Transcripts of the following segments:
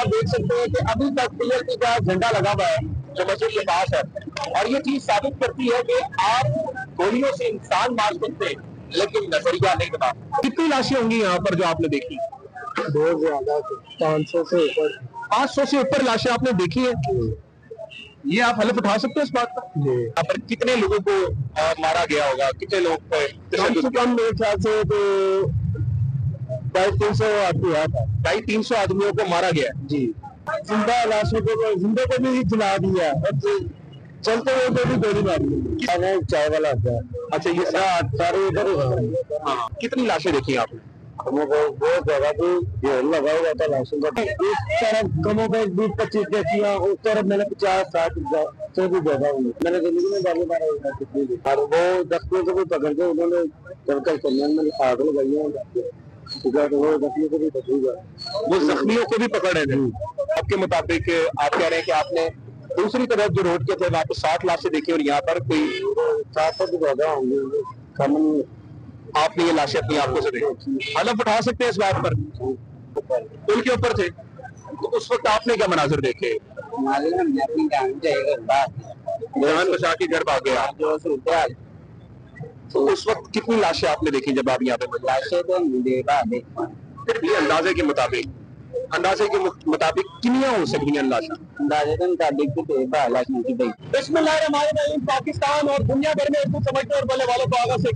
आप देख सकते हैं कि अभी तक टीएलपी का झंडा लगा हुआ है जो मस्जिद के पास है, और ये चीज साबित करती है कि आप गोलियों से इंसान मार सकते हैं लेकिन नजरिया नहीं बता। कितनी लाशें होंगी यहाँ पर जो आपने देखी? बहुत ज्यादा, 500 से ऊपर। 500 से ऊपर लाशें आपने देखी है? ये आप हलफ उठा सकते हैं इस बात का? यहाँ पर कितने लोगों को मारा गया होगा, कितने लोग कम से कम मेरे ख्याल से तो 250-300 आदमी हुआ था। 250-300 आदमियों को मारा गया है जी। जिंदा लाशों को, जिंदे को भी जला दिया और चलते हुए को भी गोली मारी। चाय वाला आता है। अच्छा, ये सारे इधर ही। हाँ, कितनी लाशें देखी आपने? बहुत जगह पे ढेर लगा हुआ था लाशों का। इस तरफ कमों पे 20-25 देखिया, उस तरफ मैंने 50-60 से भी ज्यादा हुई। मैंने जिंदगी में बारी बार और वो जख्मियों को भी पकड़ के उन्होंने चलकर कल्याण में आग लगाई है। वो जख्मियों को भी पकड़ेगा, वो जख्मियों को भी पकड़ रहे थे। आपके मुताबिक आप कह रहे हैं कि आपने दूसरी तरफ जो रोड के थे वहाँ पे 60 लाशें देखी और यहाँ पर कोई 400 से ज्यादा होंगे। कम आपने ये लाशें अपनी आंखों से देखी, हलफ उठा सकते हैं इस बात पर? पुल के ऊपर थे तो उस वक्त आपने क्या मनाजिर देखे? जान बचा के घर भाग गया। तो उस वक्त कितनी लाशें आपने देखी जब आप यहाँ पे? लाशें तो फिर भी अंदाजे के मुताबिक कितनी हो सकती हैं लाशें? बिस्मिल्लाहिर्रहमानिर्रहीम। पाकिस्तान और दुनिया भर में उर्दू समझने और बोलने वालों को आगा से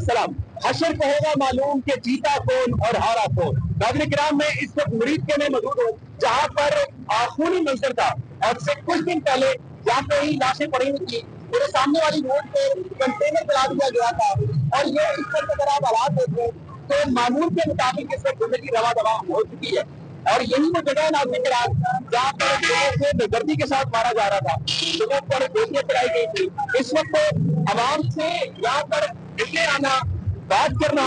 सलाम। हशर को होगा मालूम कि जीता कौन और हारा कौन। नाज़रीन किराम, मैं इस वक्त मुरीद के में मौजूद हूँ जहाँ पर खूनी मंजर था और से कुछ दिन पहले यहाँ पे ही लाशें पड़ी हुई थी। मेरे सामने वाली रोड पे कंटेनर चला दिया गया था और ये इस वक्त अगर आप हालात देखें तो मामूल के मुताबिक इस वक्त जिंदगी रवा दवा हो चुकी है। और यही वो जगह है नाज़रीन किराम जहाँ पर लोगों को बेदर्दी के साथ मारा जा रहा था, लोगों पर गोलियां चलाई गई थी। इस वक्त आवाम से यहाँ पर मिलने आना, बात करना,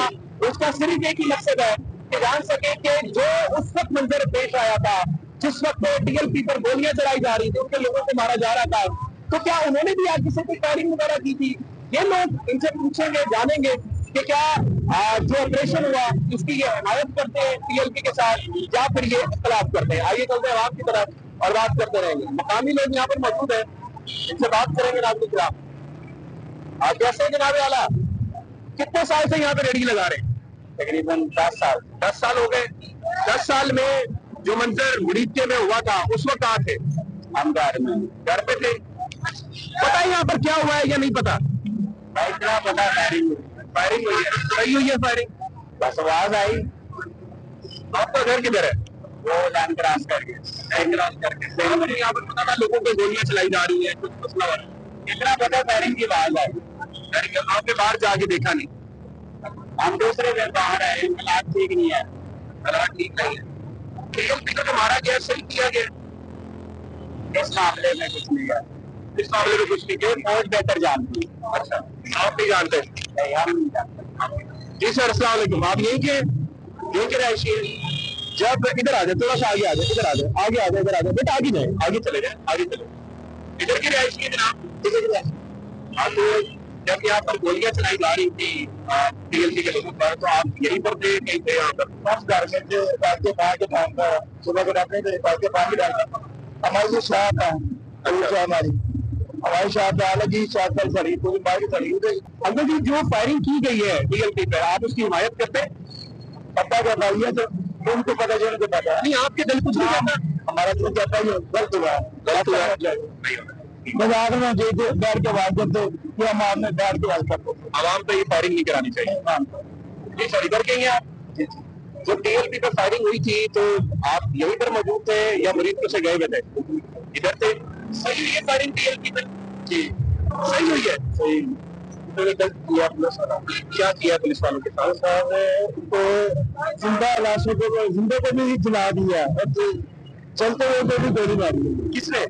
उसका सिर्फ एक ही मकसद है कि जान सके कि जो उस वक्त मंजर पेश आया था जिस वक्त टीएलपी पर गोलियां चलाई जा रही थी, उनके लोगों को मारा जा रहा था, तो क्या उन्होंने भी आज किसी को फायरिंग वगैरह की थी? ये लोग इनसे पूछेंगे, जानेंगे कि क्या जो ऑपरेशन हुआ उसकी ये हिमायत करते हैं टीएलपी के साथ या फिर ये इख्तलाफ करते हैं। आइए चलते हैं आवाम की तरफ और बात करते रहेंगे। मकामी लोग यहाँ पर मौजूद है, इनसे बात करेंगे। नाज़रीन किराम, आप कैसे जनाबे आला, कितने साल से यहाँ पे रेडी लगा रहे हैं? तकरीबन 10 साल। 10 साल हो गए। 10 साल में जो मंजर मुरीदके में हुआ था उस वक्त कहाँ थे? हम घर पे थे। पता है यहाँ पर क्या हुआ है या नहीं पता? इतना पता फायरिंग हुई है। सही हुई है फायरिंग? बस आवाज आई। आपका घर किधर है? वो लाइन क्रॉस करके यहाँ पर पता था लोगों को गोलियां चलाई जा रही है, कुछ मसला हो रहा है। इतना पता फायरिंग की आवाज आई। आपने बाहर जाके देखा नहीं? हम दूसरे दिन बाहर आए, हालात ठीक नहीं है। हालात ठीक नहीं है। टीएलपी को मारा गया, सही किया गया? इस मामले में कुछ नहीं है। इस मामले में कुछ नहीं किया, फौज बेहतर जानती। अच्छा, आप नहीं जानते? हम नहीं जानते। जी सर, अस्सलाम वालेकुम। आप यहीं के रहायशी हैं? जब इधर आ जाए, थोड़ा सा आगे आ जाए, इधर आ जाए, आगे आ जाए, इधर आ जाए बेटा, आगे जाए, आगे चले जाए, आगे चले। इधर की रहायशी है जनाब? हाँ, तो जब यहाँ पर गोलियां चलाई जा रही थी टीएलपी के लोगों पर, तो आप यहीं पर थे, कहीं थे यहाँ पर? बस घर में जो के बाहर के टाइम का सुबह को अपने के बाहर डालता हमारी जो शॉप है, हमारी शॉप है अलग ही शॉप पर सड़ी पूरी बाइक सड़ी गई। अंकल जी, जो फायरिंग की गई है टीएलपी पे, आप उसकी हिमायत करते हैं? पता क्या भाई है, तो उनको पता जो उनको पता नहीं, आपके दिल कुछ नहीं कहता? हमारा दिल कहता है गलत हुआ, गलत हुआ। मजाक में बैठ के बात करते कि हम आपने बैठ के बात करते, आवाम पे ये फायरिंग नहीं करानी चाहिए। जी सर, इधर के हैं आप? जो टीएलपी पे फायरिंग हुई थी तो आप यहीं पर मौजूद थे या मुरीदकों से गए हुए थे? इधर थे। सही हुई है फायरिंग टीएलपी पे? जी सही हुई है। सही क्या किया पुलिस वालों के साथ? तो जिंदा लाशों को, जिंदे को भी जला दिया और चलते हुए को भी गोली मारी। किसने?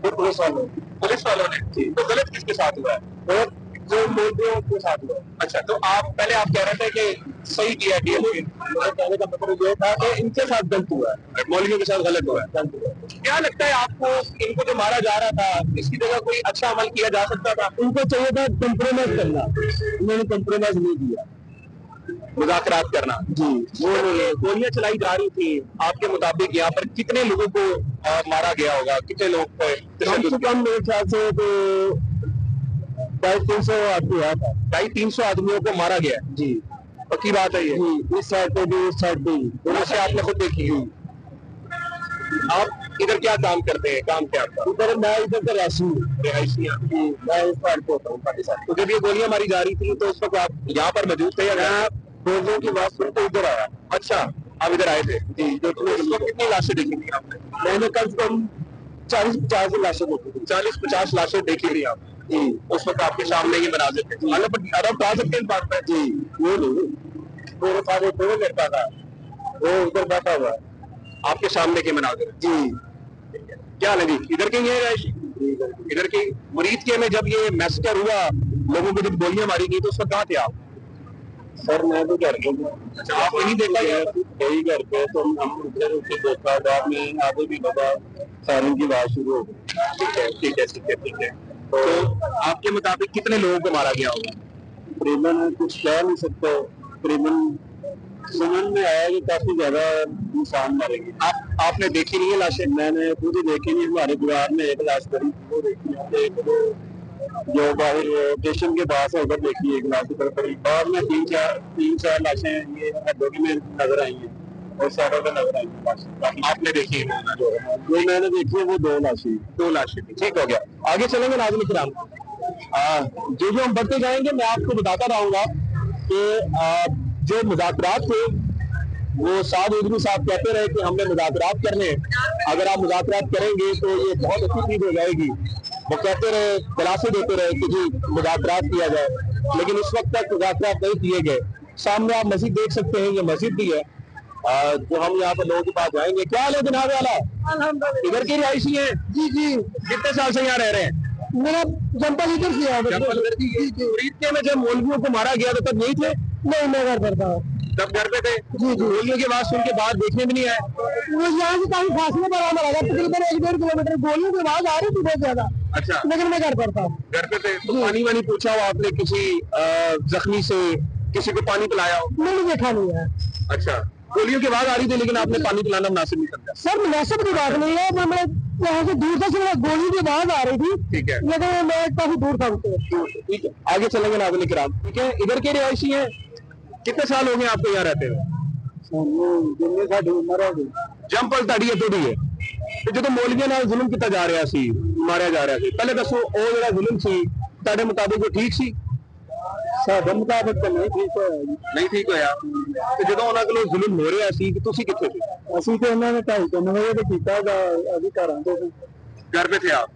पुलिस वालों ने। तो गलत किसके साथ हुआ है? और जो लोग उनके साथ हुआ। अच्छा, तो आप कह रहे थे कि सही किया टीएलपी? कहने का मतलब ये था कि इनके साथ गलत हुआ है, मौलवियों के साथ गलत हुआ है। क्या लगता है आपको, इनको जो मारा जा रहा था इसकी जगह कोई अच्छा अमल किया जा सकता था? उनको चाहिए था कंप्रोमाइज करना, उन्होंने कंप्रोमाइज नहीं किया। मुज़ाकरात करना जी वो गोलियां चलाई जा रही थी, आपके मुताबिक यहाँ पर कितने लोगों को मारा गया होगा, कितने लोग कम से कम मेरे ख्याल से तो 250-300 आदमी हुआ था। 250-300 आदमियों को मारा गया है। जी पक्की बात है ये? जी, इस साइड पे भी, इस साइड पे भी। दोनों से आपने खुद देखी है? आप इधर क्या काम करते हैं, काम क्या आपका? इधर मैं इधर का रिहायशी हैं। मैं इस साइड पे होता हूँ पाकिस्तान। तो जब ये गोलियां मारी जा रही थी तो उस वक्त आप यहाँ पर मौजूद थे या मैं गोलियों की बात सुन के इधर आया। अच्छा, आप इधर आए थे जी, तो उस वक्त कितनी लाशें देखी थी आपने? मैंने कम से कम 40-50 लाशें देखी थी। 40-50 लाशें देखी थी आपने? जी उस वक्त आपके सामने ये मनाजिर थे। आप आ सकते हैं इस बात पर? जी, वो नहीं, मेरे साथ एक और लड़का था, वो उधर बैठा हुआ है। आपके सामने के मनाजिर जी क्या लगी? इधर के ही है रिहायशी? इधर के मुरीद के में जब ये मैसेकर हुआ, लोगों को जब गोलियां मारी गई तो उस वक्त कहाँ थे आप? सर मैं तो घर पे अच्छा, आप नहीं देखा यही घर पे, तो हम उधर उसे देखा, बाद में आगे भी लगा, सायरन की आवाज शुरू हो गई। ठीक है ठीक है ठीक है ठीक है। तो आपके मुताबिक कितने लोगों को मारा गया होगा? करीबन कुछ कह नहीं सकते, करीबन समझ में आया कि काफी ज्यादा इंसान मरेंगे। आपने देखी नहीं है लाशें? मैंने खुद ही देखी नहीं, हमारे परिवार में एक लाश करी वो देखी है, एक वो जो बाहर स्टेशन के पास है उधर देखी, एक लाश उधर पड़ी, बाद में तीन चार लाशें ये हड्डों में नजर आई हैं और सारों में नजर आई हैं। आपने देखी है? जो मैंने देखी है वो दो लाशें थी। ठीक हो गया, आगे चलेंगे नाज़रीन किराम। जो हम बढ़ते जाएंगे मैं आपको बताता रहूंगा कि जो मुज़ाकरात थे वो साद उद्री साहब कहते रहे कि हमने मुज़ाकरात करने, अगर आप मुज़ाकरात करेंगे तो ये बहुत अच्छी चीज हो जाएगी। वो कहते रहे, दिलासे देते रहे कि जी मुज़ाकरात किया जाए, लेकिन उस वक्त तक मुज़ाकरात नहीं किए गए। सामने आप मस्जिद देख सकते हैं, ये मस्जिद भी है जो हम यहाँ पर लोगों के पास जाएंगे। क्या हाल है जनाब वाला? इधर के रिहायशी हैं? जी जी, कितने साल से यहाँ रह रहे हैं? मेरा जंपल इधर से है। मुरीद के में जब मौलवियों को मारा गया तो तब यही थे? नहीं, मैं घर पर था। तब घर पे थे? जी जी, गोलियों की आवाज सुन के बाद देखने भी नहीं आए? वो यहाँ से काफी फासले पर आना लगा, तकरीबन 1-1.5 किलोमीटर। गोलियों की आवाज आ रही थी बहुत ज्यादा। अच्छा, लेकिन मैं घर पर था। घर पे थे तो पानी वानी पूछा हो आपने किसी जख्मी से, किसी को पानी पिलाया हो? मैंने देखा नहीं है। अच्छा, गोलियों की आवाज आ रही थी लेकिन आपने पानी पिलाना मुनासिब नहीं समझा? सर मुनासिब की बात नहीं है, मैं यहाँ से दूर से सिर्फ गोली की आवाज आ रही थी। ठीक है, लेकिन मैं काफी दूर था उससे। ठीक है, आगे चलेंगे नाज़रीन किराम। ठीक है, इधर के रिहायशी हैं? कितने साल हो गए आपको यहाँ रहते हुए? जंपल ताड़ी है थोड़ी है ਤੇ ਜਦੋਂ ਮੌਲਵੀਆਂ ਨਾਲ ਜ਼ੁਲਮ ਕੀਤਾ ਜਾ ਰਿਹਾ ਸੀ, ਮਾਰਿਆ ਜਾ ਰਿਹਾ ਸੀ, ਪਹਿਲੇ ਦੱਸੋ ਉਹ ਜਿਹੜਾ ਜ਼ੁਲਮ ਸੀ ਤੁਹਾਡੇ ਮੁਤਾਬਿਕ ਉਹ ਠੀਕ ਸੀ? ਸਾਡੇ ਮੁਤਾਬਕ ਤਾਂ ਨਹੀਂ ਠੀਕ ਹੋਇਆ ਜੀ। ਨਹੀਂ ਠੀਕ ਹੋਇਆ। ਤੇ ਜਦੋਂ ਉਹਨਾਂ ਕੋਲੋਂ ਜ਼ੁਲਮ ਹੋ ਰਿਹਾ ਸੀ ਕਿ ਤੁਸੀਂ ਕਿੱਥੇ ਸੀ? ਅਸੀਂ ਤੇ ਉਹਨਾਂ ਨੇ 2:30 ਵਜੇ ਤੇ ਕੀਤਾ, ਅਸੀਂ ਘਰਾਂ ਤੋਂ ਸੀ। घर पे थे आप?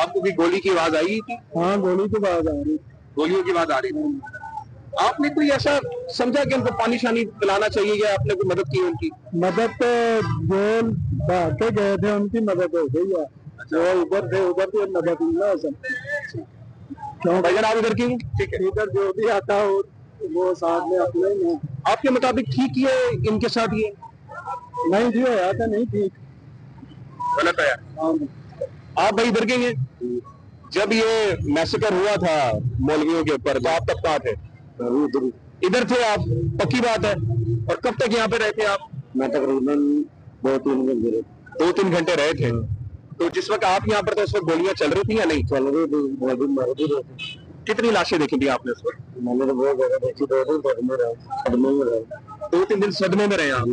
आपको भी गोली की आवाज आई थी? हाँ, गोली की आवाज आ रही, गोलियों की आवाज आ रही थी। आपने कोई ऐसा समझा कि उनको पानी शानी पिलाना चाहिए या आपने कोई मदद की उनकी? मदद तो जो बाहर के गए थे उनकी मदद हो गई है, जो उधर थे उधर की मदद नहीं हो सकती। क्यों भाईजान आप इधर की? ठीक है, इधर जो भी आता हो वो साथ में अपने में। आपके मुताबिक ठीक है इनके साथ ये? नहीं जी, होया था नहीं ठीक, गलत है। हाँ। आप भाई इधर के हैं? जब ये मैसेकर हुआ था मौलवियों के ऊपर तो आप तब कहाँ थे? इधर थे आप? पक्की बात है। और कब तक यहाँ पे रहे थे आप? मैं तकरीबन 2-3 घंटे रहे। 2-3 घंटे रहे थे। तो जिस वक्त आप यहाँ पर थे उस वक्त गोलियां चल रही थी या नहीं? चल रही थी, मर भी रहे थे। कितनी लाशें देखी थी आपने उस वक्त? मैंने तो बहुत ज्यादा देखी, 2 दिन सदमे में रहे। 2-3 दिन सदमे में रहे आप।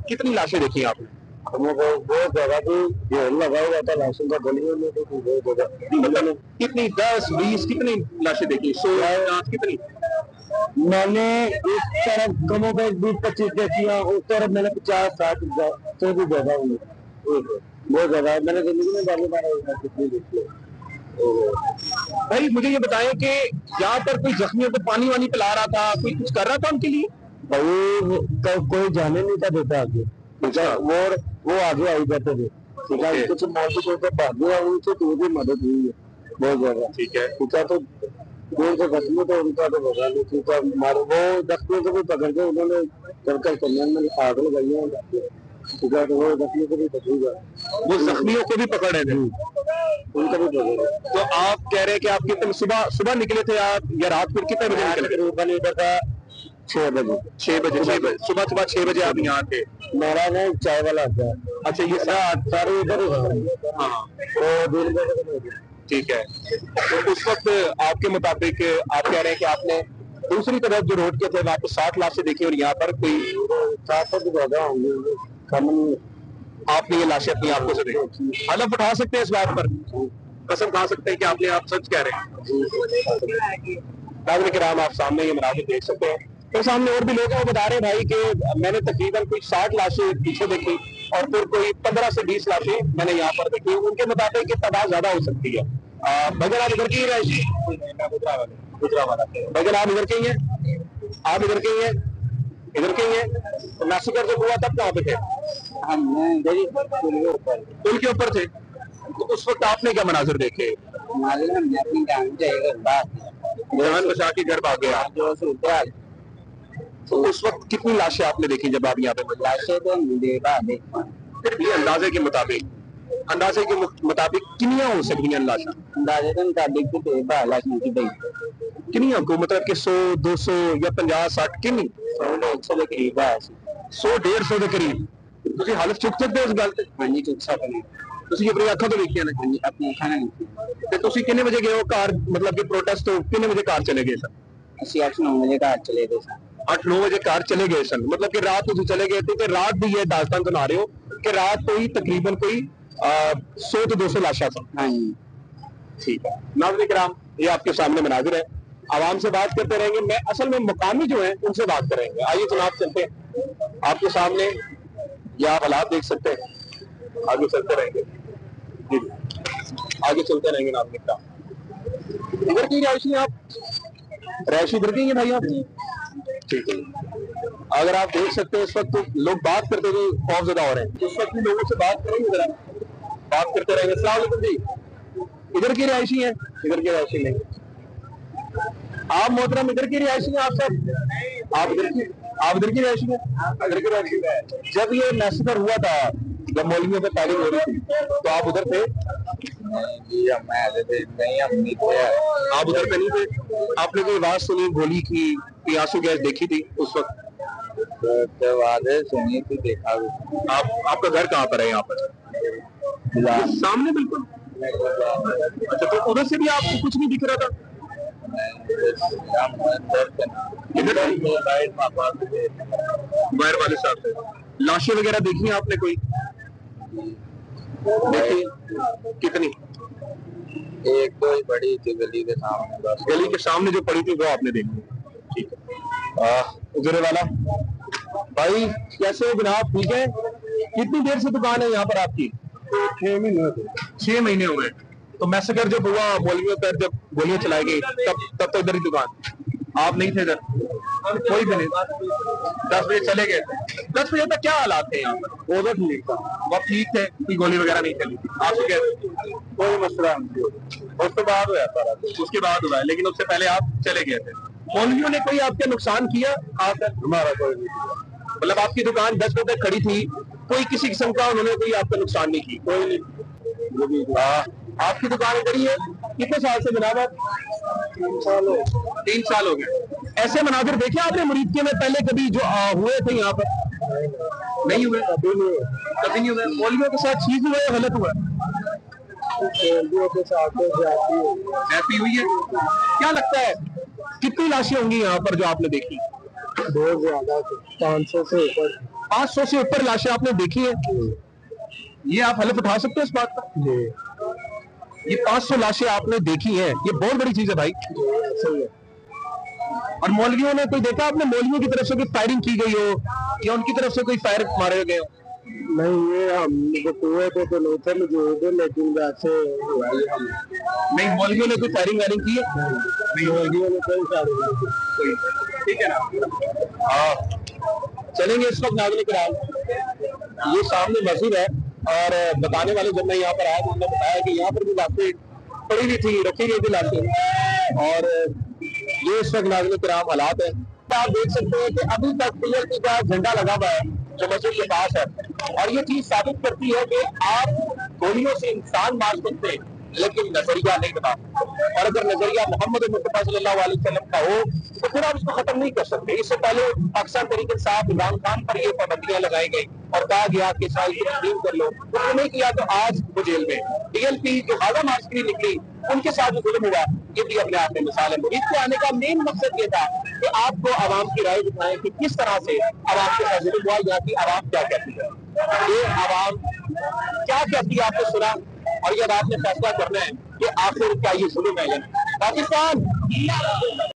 कितनी लाशें देखी आपने? बहुत ज्यादा थी, ढेर लगा हुआ था लाशों का गलियों में, तो बहुत ज्यादा। कितनी 10-20 कितनी लाशें देखी? 100-50 कितनी? मैंने इस तरफ कमों पे 20-25 देखी, उस तरफ मैंने 50-60 से भी ज्यादा हुई, बहुत ज्यादा। मैंने जिंदगी में पहली बार कितनी देखी। भाई मुझे ये बताएं कि यहाँ पर कोई जख्मियों को पानी वानी पिला रहा था, कोई कुछ कर रहा था उनके लिए? भाई तो कोई जाने नहीं था देता आगे, ठीक है, वो आगे आई जाते थे, ठीक है। कुछ मौजूद तो भागे उनसे तो भी मदद हुई है बहुत ज्यादा, ठीक है। तो दूर से जख्मी तो उनका तो भगा नहीं, ठीक है। वो जख्मी को भी पकड़ के उन्होंने चलकर कल्याण में आग लगाई है, ठीक है। तो वो जख्मी को भी पकड़ेगा, वो जख्मियों को भी पकड़ रहे थे, उनका भी पकड़ेगा। तो आप कह रहे हैं कि आप कितने सुबह निकले थे आप या रात फिर कितने बजे निकले? करीबन इधर का 6 बजे। 6 बजे सुबह सुबह 6 बजे आप यहाँ थे। मेरा ना चाय वाला आता है। अच्छा, ये सारे इधर ही। हाँ, तो ठीक है। तो उस वक्त आपके मुताबिक आप कह रहे हैं कि आपने दूसरी तरफ जो रोड के थे वहाँ पे 60 लाशें देखी और यहाँ पर कोई 400 ज्यादा होंगे, कम नहीं। आपने ये लाशें अपनी आंखों से देखी, हलफ उठा सकते हैं इस बात पर, कसम खा सकते हैं कि आपने आप सच कह रहे हैं। नाज़रीन किराम, आप सामने ये मनाज़िर देख सकते हैं। तो सामने और भी लोग हैं, वो बता रहे हैं भाई कि मैंने तकरीबन कोई 60 लाशें पीछे देखी और फिर कोई 15 से 20 लाशें मैंने यहाँ पर देखी। उनके मुताबिक ये तादाद ज्यादा हो सकती है। भजन आप इधर की ही रहे, भजन आप इधर के ही हैं, आप इधर के ही हैं, इधर के ही हैं। तो मैसेकर जब हुआ तब कहाँ पे थे? पुल के ऊपर थे। तो उस वक्त आपने क्या मनाजिर देखे? जान बचा के घर भाग गया। तो उस वक्त कितनी लाशें आपने देखी जब आप यहाँ पे? लाशें तो फिर भी अंदाजे के मुताबिक कितनी हो सकती हैं लाशें? अंदाजे के मुताबिक कितनी को मतलब कि 100 200 या 50 60 कितनी? 100 के करीब है। 100 150 के करीब। ਤੁਸੀਂ ਹਲਫ ਚੁੱਕ ਸਕਦੇ ਹੋ ਇਸ ਗੱਲ ਤੇ? ਹਾਂਜੀ ਚੁੱਕ ਸਕਦੇ ਨੇ। ਤੁਸੀਂ ਆਪਣੀ ਅੱਖਾਂ ਤੋਂ ਵੇਖਿਆ ਨਾ? ਹਾਂਜੀ ਆਪਣੀ ਅੱਖਾਂ ਨਾਲ ਵੇਖੀ। ਤੇ ਤੁਸੀਂ ਕਿੰਨੇ ਵਜੇ ਗਏ ਹੋ ਘਰ, मतलब कि प्रोटेस्ट ਤੋਂ ਕਿੰਨੇ ਵਜੇ ਘਰ ਚਲੇ ਗਏ ਸਨ? ਅਸੀਂ 8-9 ਵਜੇ ਘਰ ਚਲੇ ਗਏ ਸਨ। 8-9 ਵਜੇ ਘਰ ਚਲੇ ਗਏ ਸਨ, मतलब कि रात ਤੁਸੀਂ ਚਲੇ ਗਏ थे ਤੇ रात ਦੀ ਇਹ ਦਾਸਤਾਨ ਸੁਣਾ ਰਹੇ ਹੋ कि रात को ही तकरीबन कोई 100 to 200 लाशा था। हाँ जी, ठीक है। नाज़रीन किराम, ये आपके सामने मनाजिर है, आवाम से बात करते रहेंगे। मैं असल में मुकामी जो है उनसे बात करेंगे। आइए जनाब चलते हैं आपके सामने, ये आप हालात देख सकते हैं। आगे चलते रहेंगे जी, आगे चलते रहेंगे। नाज़रीन किराम, इधर की रहायशी आप, रहायशी इधर की है भाई आप? ठीक है। अगर आप देख सकते हैं इस वक्त तो लोग बात करते हुए खौफजदा हो रहे हैं। उस वक्त भी लोगों से बात करेंगे, जरा बात करते रहेंगे। अस्सलाम वालेकुम जी, इधर की रिहायशी हैं? इधर की रिहायशी नहीं। आप मोहतरम इधर की रिहायशी हैं? आप सब आप इधर की रिहायशी हैं? इधर की रिहायशी है। जब ये मैसेकर हुआ था, जब मौलवियों पे तालीम हो रही थी, तो आप उधर थे? नहीं हम नहीं थे। आप उधर पे नहीं थे? आपने कोई आवाज सुनी गोली की, कोई आंसू गैस देखी थी उस वक्त? सुनी थी, देखा। आपका घर कहाँ पर है? यहाँ पर सामने बिल्कुल। अच्छा, तो उधर से भी आपको कुछ नहीं दिख रहा था? इधर बाहर वाले साहब से लाशें वगैरह देखी हैं आपने कोई? देखी? कितनी? एक तो ही पड़ी थी गली के सामने, बस। गली के सामने जो पड़ी थी वो आपने देखी? ठीक है। उजरे वाला भाई, कैसे हो जनाब? ठीक है। कितनी देर से दुकान है यहाँ पर आपकी? 6 महीने। 6 महीने हुए। तो मैसेकर जब हुआ, मौलवियों पर जब गोलियां चलाई गई, तब तो इधर ही दुकान, आप नहीं थे इधर? कोई भी नहीं। 10 बजे चले गए। 10 बजे तक क्या हालात थे यहाँ पर? उधर ठीक था, वो ठीक थे, कोई गोली वगैरह नहीं चली? आपसे क्या कोई मसला नहीं। उसके बाद हुआ सारा? उसके बाद हुआ है, लेकिन उससे पहले आप चले गए थे। मौलवियों ने कोई आपके नुकसान किया? हमारा कोई नहीं, मतलब आपकी दुकान 10 बजे तक खड़ी थी, कोई किसी किस्म का उन्होंने कोई आपका नुकसान नहीं की? कोई नहीं। आपकी दुकान इधर ही है? कितने साल से जनाब आप? 3 साल हो गए। ऐसे मनाजिर देखे आपने मुरीदके में पहले कभी जो हुए थे यहाँ पर? नहीं हुए, कभी नहीं हुए। मौलवियों के साथ ठीक हुआ या गलत हुआ? मौलवियों के साथ ऐसी हुई है। क्या लगता है कितनी लाशें होंगी यहाँ पर जो आपने देखी? बहुत ज्यादा, 500 से ऊपर। 500 से ऊपर लाशें आपने देखी है? ये आप हलफ उठा सकते हैं इस बात का? ये 500 लाशें आपने देखी हैं, ये बहुत बड़ी चीज है भाई। सही है। और मौलवियों ने कोई देखा आपने, मौलवियों की तरफ से कोई फायरिंग की गई हो या उनकी तरफ से कोई फायर मारे गए हो? नहीं, ये हम कुएं पे तो नहीं थे मौजूद, लेकिन वैसे हुआ ये हम। नहीं, मौलवियों ने कोई फायरिंग वायरिंग की है? नहीं, मौलवियों ने कोई फायरिंग नहीं की। ठीक है ना। हाँ, चलेंगे इस वक्त। नाज़रीन किराम, ये सामने मस्जिद है और बताने वाले जब मैं यहाँ पर आया तो उन्होंने बताया कि यहाँ पर भी लाशें पड़ी हुई थी, रखी गई थी लाशें। और ये इस वक्त नाज़रीन किराम हालात है। आप देख सकते हैं कि अभी तक पीएलपी का झंडा लगा हुआ है जो मस्जिद के पास है, और ये चीज साबित करती है कि आप गोलियों से इंसान मार सकते हैं, लेकिन नजरिया नहीं बना। और अगर नजरिया मोहम्मद मुस्तफा सल्लल्लाहु अलैहि वसल्लम का हो तो फिर आप उसको खत्म नहीं कर सकते। इससे पहले पाकिस्तान तरीके साहब इमरान खान पर ये पाबंदियां लगाई गई और कहा गया कि शायद तस्लीम कर लो, उसने नहीं किया तो आज वो जेल में। डीएलपी जो हाजा मास्करी निकली उनके साथ जो जुल्म हुआ ये भी अपने आप में मिसाल है। मुरीद के आने का मेन मकसद ये था कि आपको आवाम की राय दिखाएं कि किस तरह से आवाम के साथ जुल्म हुआ, यहाँ की आवाम क्या कहती है, ये आवाम क्या कहती है आपने सुना, और जब आपने फैसला करना है कि आखिर क्या ये जुल्म है या नहीं। पाकिस्तान